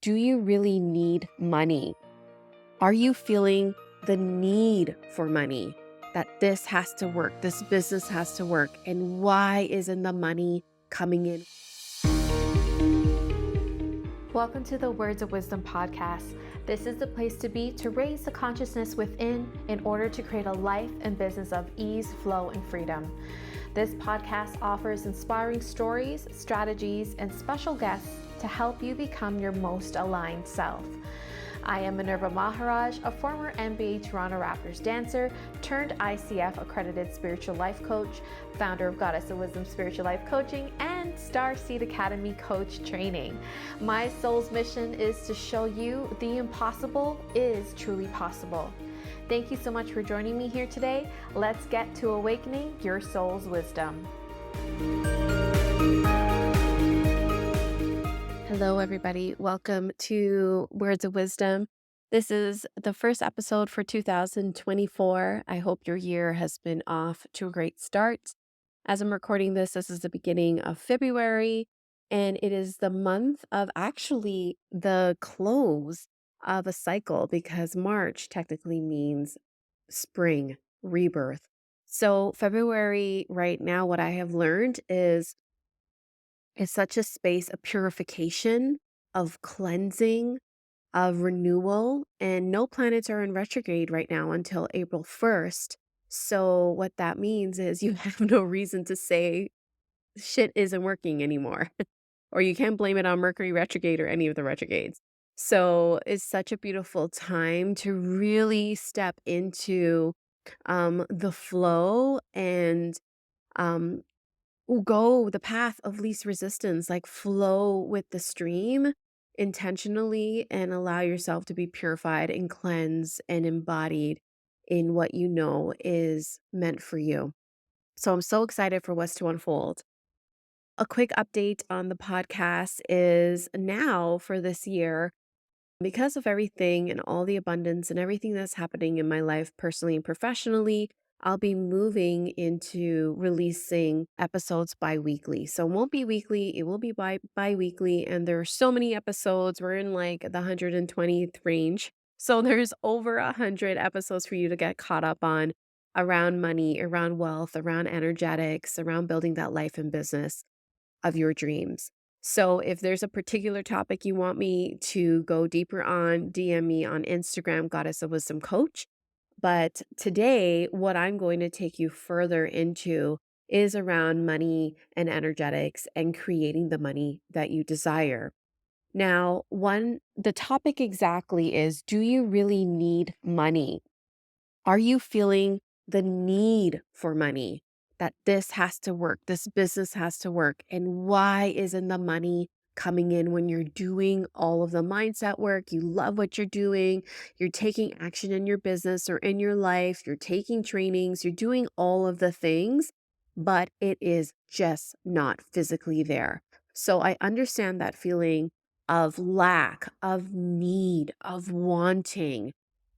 Do you really need money? Are you feeling the need for money? That this has to work, this business has to work, and why isn't the money coming in? Welcome to the Words of Wisdom podcast. This is the place to be to raise the consciousness within in order to create a life and business of ease, flow, and freedom. This podcast offers inspiring stories, strategies, and special guests to help you become your most aligned self. I am Minerva Maharaj, a former NBA Toronto Raptors dancer turned ICF accredited spiritual life coach, founder of Goddess of Wisdom Spiritual Life Coaching, and Starseed Academy coach training. My soul's mission is to show you the impossible is truly possible. Thank you so much for joining me here today. Let's get to awakening your soul's wisdom. Hello, everybody. Welcome to Words of Wisdom. This is the first episode for 2024. I hope your year has been off to a great start. As I'm recording this is the beginning of February, and it is the month of actually the close of a cycle because March technically means spring, rebirth. So, February right now, what I have learned is such a space of purification, of cleansing, of renewal, and no planets are in retrograde right now until April 1st. So, what that means is you have no reason to say shit isn't working anymore, or you can't blame it on Mercury retrograde or any of the retrogrades. So, it's such a beautiful time to really step into the flow and um, go the path of least resistance, like flow with the stream intentionally and allow yourself to be purified and cleansed and embodied in what you know is meant for you. So I'm so excited for what's to unfold. A quick update on the podcast is now for this year, because of everything and all the abundance and everything that's happening in my life personally and professionally, I'll be moving into releasing episodes bi-weekly. So it won't be weekly, it will be bi-weekly. And there are so many episodes. We're in like the 120th range. So there's over 100 episodes for you to get caught up on around money, around wealth, around energetics, around building that life and business of your dreams. So if there's a particular topic you want me to go deeper on, DM me on Instagram, Goddess of Wisdom Coach. But today, what I'm going to take you further into is around money and energetics and creating the money that you desire. Now, the topic exactly is, do you really need money? Are you feeling the need for money? That this has to work, this business has to work. And why isn't the money coming in when you're doing all of the mindset work? You love what you're doing. You're taking action in your business or in your life. You're taking trainings. You're doing all of the things, but it is just not physically there. So I understand that feeling of lack, of need, of wanting,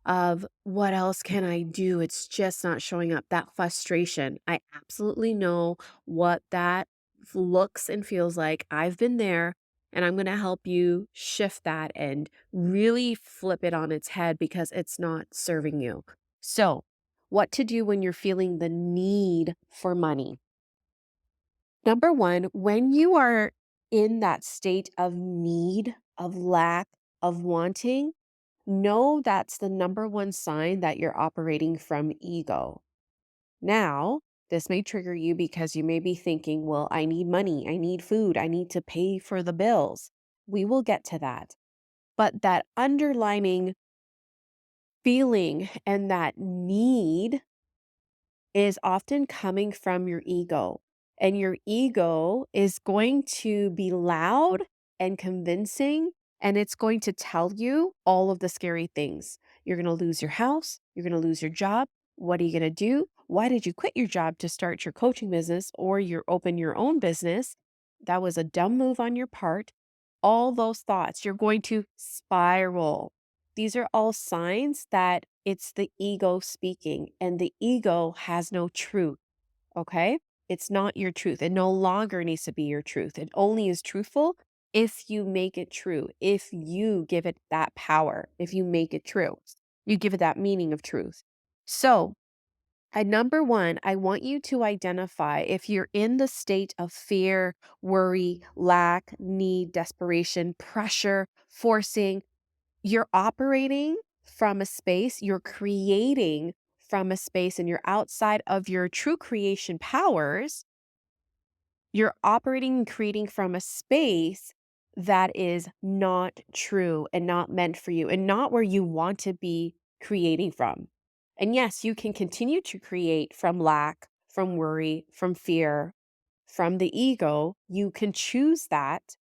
of what else can I do? It's just not showing up. That frustration. I absolutely know what that looks and feels like. I've been there and I'm going to help you shift that and really flip it on its head because it's not serving you. So, what to do when you're feeling the need for money? Number one, when you are in that state of need, of lack, of wanting, know that's the number one sign that you're operating from ego. Now, this may trigger you because you may be thinking, well, I need money, I need food, I need to pay for the bills. We will get to that. But that underlining feeling and that need is often coming from your ego. And your ego is going to be loud and convincing, and it's going to tell you all of the scary things. You're going to lose your house. You're going to lose your job. What are you going to do? Why did you quit your job to start your coaching business or you open your own business? That was a dumb move on your part. All those thoughts, you're going to spiral. These are all signs that it's the ego speaking, and the ego has no truth. Okay? It's not your truth. It no longer needs to be your truth. It only is truthful if you make it true, if you give it that power, if you make it true, you give it that meaning of truth. So, number one, I want you to identify if you're in the state of fear, worry, lack, need, desperation, pressure, forcing, you're operating from a space, you're creating from a space, and you're outside of your true creation powers. You're operating and creating from a space that is not true and not meant for you and not where you want to be creating from. And yes, you can continue to create from lack, from worry, from fear, from the ego. You can choose that.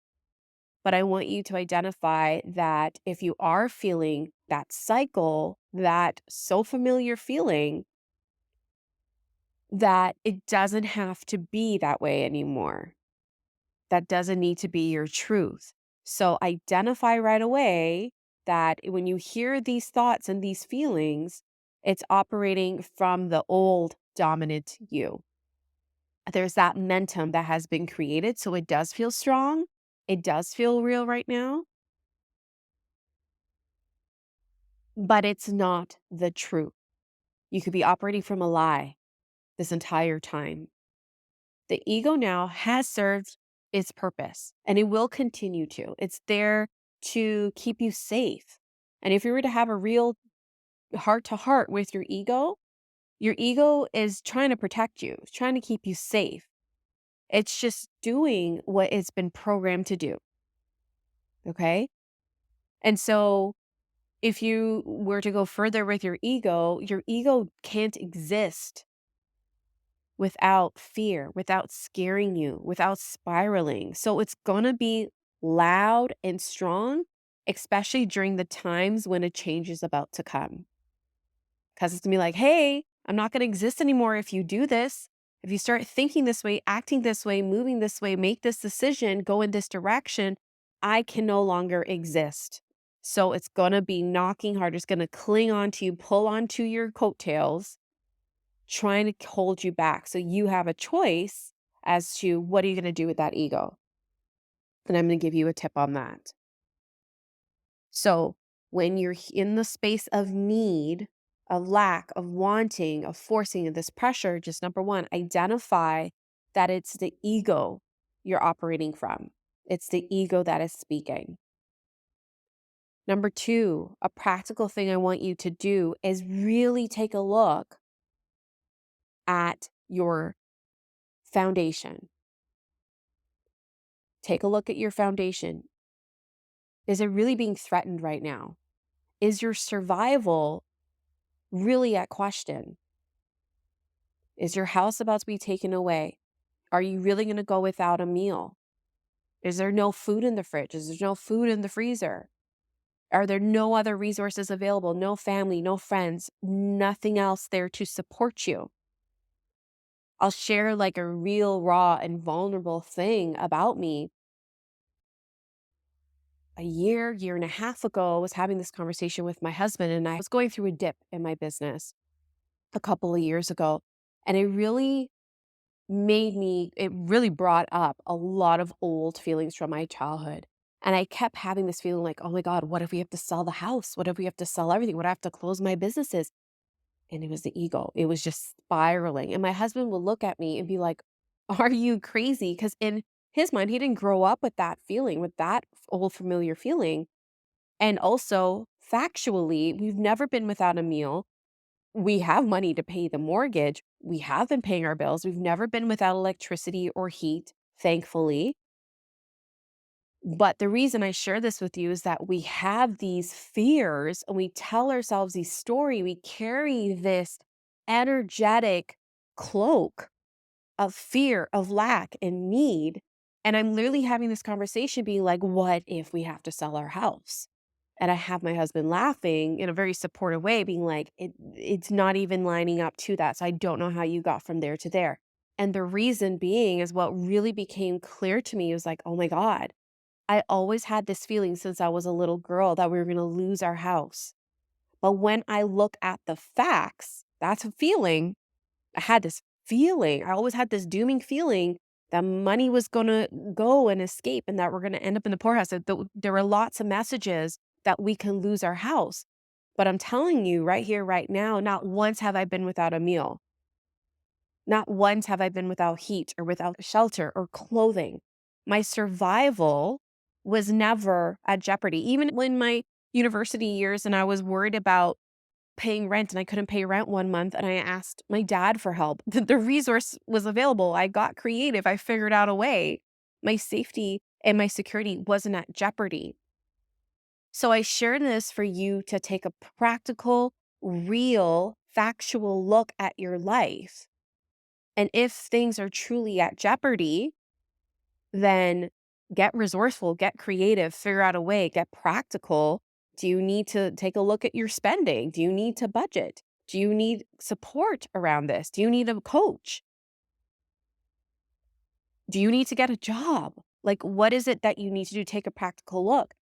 But I want you to identify that if you are feeling that cycle, that so familiar feeling, that it doesn't have to be that way anymore. That doesn't need to be your truth. So identify right away that when you hear these thoughts and these feelings, it's operating from the old dominant you. There's that momentum that has been created. So it does feel strong. It does feel real right now, but it's not the truth. You could be operating from a lie this entire time. The ego now has served its purpose and it will continue to. It's there to keep you safe. And if you were to have a real heart to heart with your ego is trying to protect you, it's trying to keep you safe. It's just doing what it's been programmed to do. Okay. And so if you were to go further with your ego can't exist without fear, without scaring you, without spiraling. So it's going to be loud and strong, especially during the times when a change is about to come. Because it's going to be like, hey, I'm not going to exist anymore if you do this. If you start thinking this way, acting this way, moving this way, make this decision, go in this direction, I can no longer exist. So it's going to be knocking hard. It's going to cling on to you, pull onto your coattails, trying to hold you back. So you have a choice as to what are you going to do with that ego. And I'm going to give you a tip on that. So when you're in the space of need, of lack, of wanting, of forcing, of this pressure, just number one, identify that it's the ego you're operating from. It's the ego that is speaking. Number two, a practical thing I want you to do is really take a look at your foundation. Take a look at your foundation. Is it really being threatened right now? Is your survival really at question? Is your house about to be taken away? Are you really going to go without a meal? Is there no food in the fridge? Is there no food in the freezer? Are there no other resources available? No family, no friends, nothing else there to support you? I'll share like a real, raw, and vulnerable thing about me. A year and a half ago, I was having this conversation with my husband, and I was going through a dip in my business a couple of years ago. And it really brought up a lot of old feelings from my childhood. And I kept having this feeling like, oh my God, what if we have to sell the house? What if we have to sell everything? What if I have to close my businesses? And it was the ego. It was just spiraling. And my husband would look at me and be like, are you crazy? Because in his mind, he didn't grow up with that feeling, with that old familiar feeling. And also, factually, we've never been without a meal. We have money to pay the mortgage. We have been paying our bills. We've never been without electricity or heat, thankfully. But the reason I share this with you is that we have these fears and we tell ourselves these stories. We carry this energetic cloak of fear, of lack, and need. And I'm literally having this conversation being like, what if we have to sell our house? And I have my husband laughing in a very supportive way, being like, it's not even lining up to that. So I don't know how you got from there to there. And the reason being is what really became clear to me was like, oh my God, I always had this feeling since I was a little girl that we were going to lose our house. But when I look at the facts, that's a feeling. I had this feeling. I always had this dooming feeling that money was gonna go and escape and that we're gonna end up in the poorhouse. There were lots of messages that we can lose our house. But I'm telling you right here, right now, not once have I been without a meal. Not once have I been without heat or without shelter or clothing. My survival was never at jeopardy. Even when my university years and I was worried about paying rent and I couldn't pay rent one month and I asked my dad for help. The resource was available. I got creative. I figured out a way. My safety and my security wasn't at jeopardy. So I share this for you to take a practical, real, factual look at your life. And if things are truly at jeopardy, then get resourceful, get creative, figure out a way, get practical. Do you need to take a look at your spending? Do you need to budget? Do you need support around this? Do you need a coach? Do you need to get a job? Like, what is it that you need to do? Take a practical look.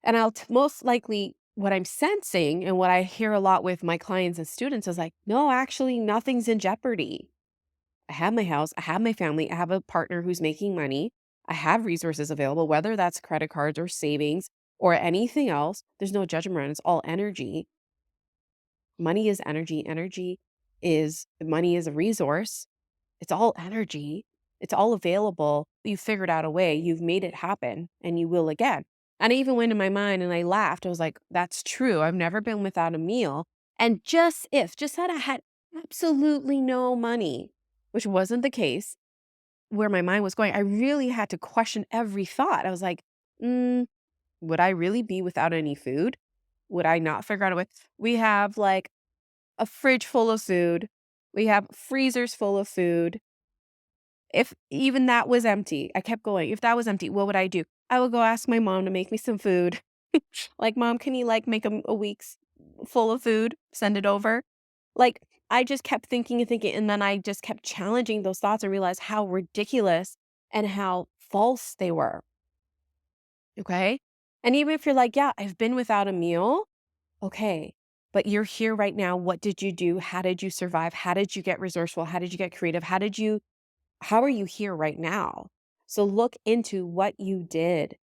And most likely, what I'm sensing and what I hear a lot with my clients and students is like, no, actually, nothing's in jeopardy. I have my house, I have my family, I have a partner who's making money, I have resources available, whether that's credit cards or savings or anything else. There's no judgment around it. It's all energy. Money is energy. Money is a resource. It's all energy. It's all available. You figured out a way, you've made it happen, and you will again. And I even went in my mind and I laughed. I was like, that's true. I've never been without a meal. And just said I had absolutely no money, which wasn't the case, where my mind was going, I really had to question every thought. I was like, would I really be without any food? Would I not figure out a way? We have like a fridge full of food. We have freezers full of food. If even that was empty, I kept going. If that was empty, what would I do? I would go ask my mom to make me some food. Like, "Mom, can you, like, make a week's full of food? Send it over?" Like, I just kept thinking and thinking, and then I just kept challenging those thoughts and realized how ridiculous and how false they were, okay? And even if you're like, "Yeah, I've been without a meal," okay, but you're here right now. What did you do? How did you survive? How did you get resourceful? How did you get creative? How are you here right now? So look into what you did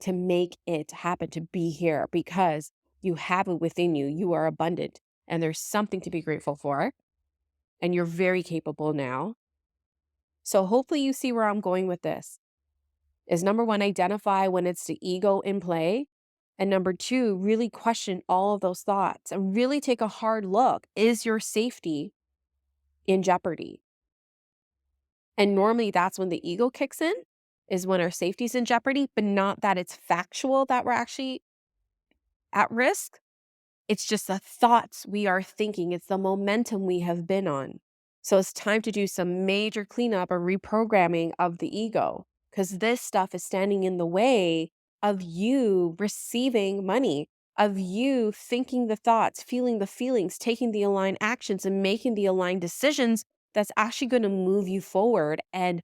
to make it happen, to be here, because you have it within you. You are abundant and there's something to be grateful for. And you're very capable now. So hopefully you see where I'm going with this. Is number one, identify when it's the ego in play. And number two, really question all of those thoughts and really take a hard look. Is your safety in jeopardy? And normally that's when the ego kicks in, is when our safety's in jeopardy, but not that it's factual that we're actually at risk. It's just the thoughts we are thinking. It's the momentum we have been on. So it's time to do some major cleanup or reprogramming of the ego, because this stuff is standing in the way of you receiving money, of you thinking the thoughts, feeling the feelings, taking the aligned actions, and making the aligned decisions that's actually going to move you forward and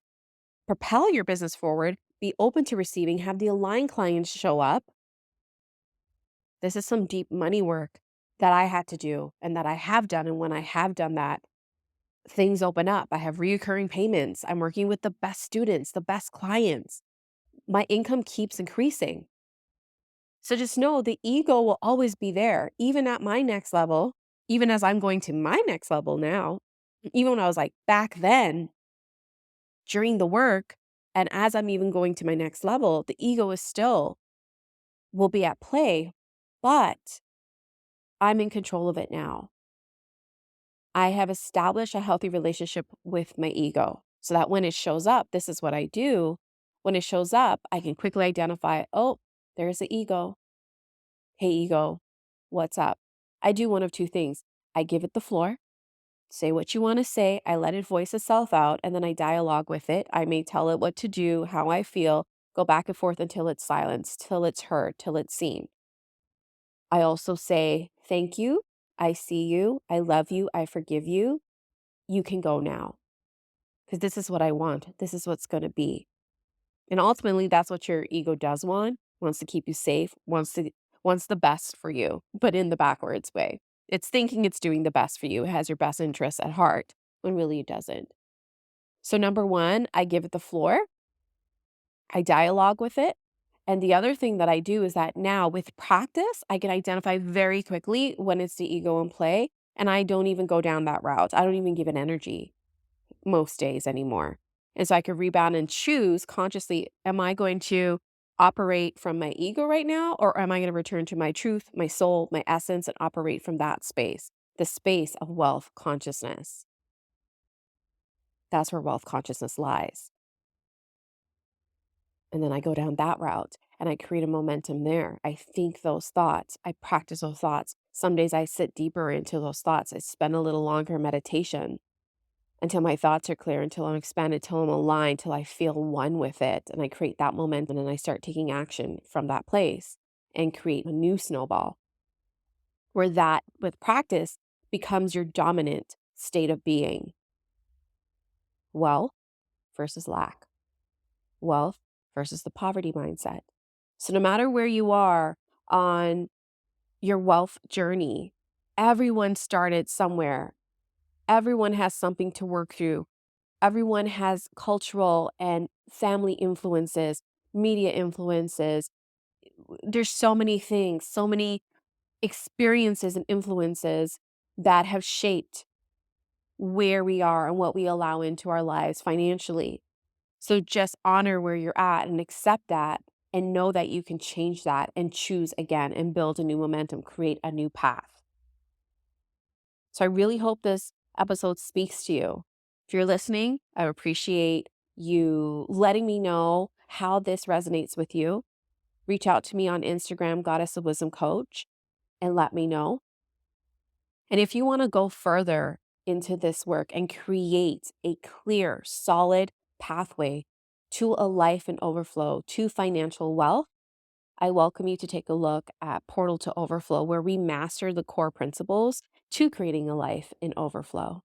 propel your business forward, be open to receiving, have the aligned clients show up. This is some deep money work that I had to do and that I have done. And when I have done that, things open up. I have reoccurring payments. I'm working with the best students, the best clients. My income keeps increasing. So just know the ego will always be there, even at my next level, even as I'm going to my next level now. Even when I was like back then during the work, and as I'm even going to my next level, the ego is still will be at play, but I'm in control of it now. I have established a healthy relationship with my ego so that when it shows up, this is what I do. When it shows up, I can quickly identify, oh, there's the ego. Hey, ego, what's up? I do one of two things. I give it the floor, say what you want to say. I let it voice itself out, and then I dialogue with it. I may tell it what to do, how I feel, go back and forth until it's silenced, till it's heard, till it's seen. I also say, thank you. I see you. I love you. I forgive you. You can go now because this is what I want. This is what's going to be. And ultimately, that's what your ego does want, wants to keep you safe, wants the best for you, but in the backwards way. It's thinking it's doing the best for you. It has your best interests at heart when really it doesn't. So, number one, I give it the floor, I dialogue with it. And the other thing that I do is that now with practice, I can identify very quickly when it's the ego in play. And I don't even go down that route. I don't even give it energy most days anymore. And so I could rebound and choose consciously, am I going to operate from my ego right now? Or am I going to return to my truth, my soul, my essence, and operate from that space, the space of wealth consciousness? That's where wealth consciousness lies. And then I go down that route and I create a momentum there. I think those thoughts, I practice those thoughts. Some days I sit deeper into those thoughts. I spend a little longer meditation until my thoughts are clear, until I'm expanded, till I'm aligned, till I feel one with it. And I create that momentum and I start taking action from that place and create a new snowball where that with practice becomes your dominant state of being. Wealth versus lack, wealth versus the poverty mindset. So no matter where you are on your wealth journey, everyone started somewhere. Everyone has something to work through. Everyone has cultural and family influences, media influences. There's so many things, so many experiences and influences that have shaped where we are and what we allow into our lives financially. So just honor where you're at and accept that and know that you can change that and choose again and build a new momentum, create a new path. So I really hope this episode speaks to you. If you're listening, I appreciate you letting me know how this resonates with you. Reach out to me on Instagram, Goddess of Wisdom Coach, and let me know. And if you want to go further into this work and create a clear, solid pathway to a life in overflow, to financial wealth, I welcome you to take a look at Portal to Overflow, where we master the core principles to creating a life in overflow.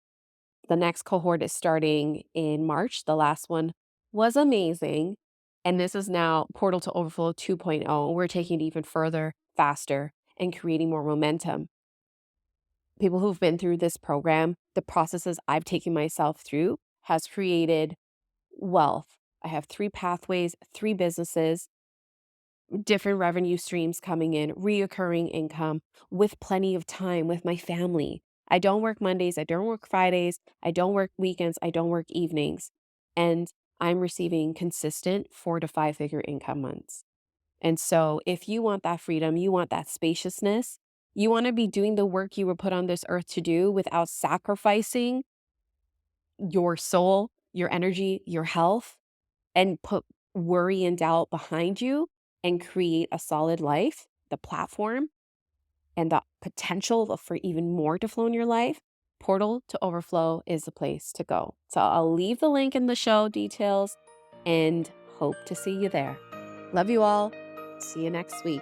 The next cohort is starting in March. The last one was amazing. And this is now Portal to Overflow 2.0. We're taking it even further, faster, and creating more momentum. People who've been through this program, the processes I've taken myself through has created wealth. I have 3 pathways, 3 businesses, different revenue streams coming in, reoccurring income with plenty of time with my family. I don't work Mondays, I don't work Fridays, I don't work weekends, I don't work evenings. And I'm receiving consistent 4 to 5 figure income months. And so if you want that freedom, you want that spaciousness, you want to be doing the work you were put on this earth to do without sacrificing your soul, your energy, your health, and put worry and doubt behind you and create a solid life, the platform and the potential for even more to flow in your life, Portal to Overflow is the place to go. So I'll leave the link in the show details and hope to see you there. Love you all. See you next week.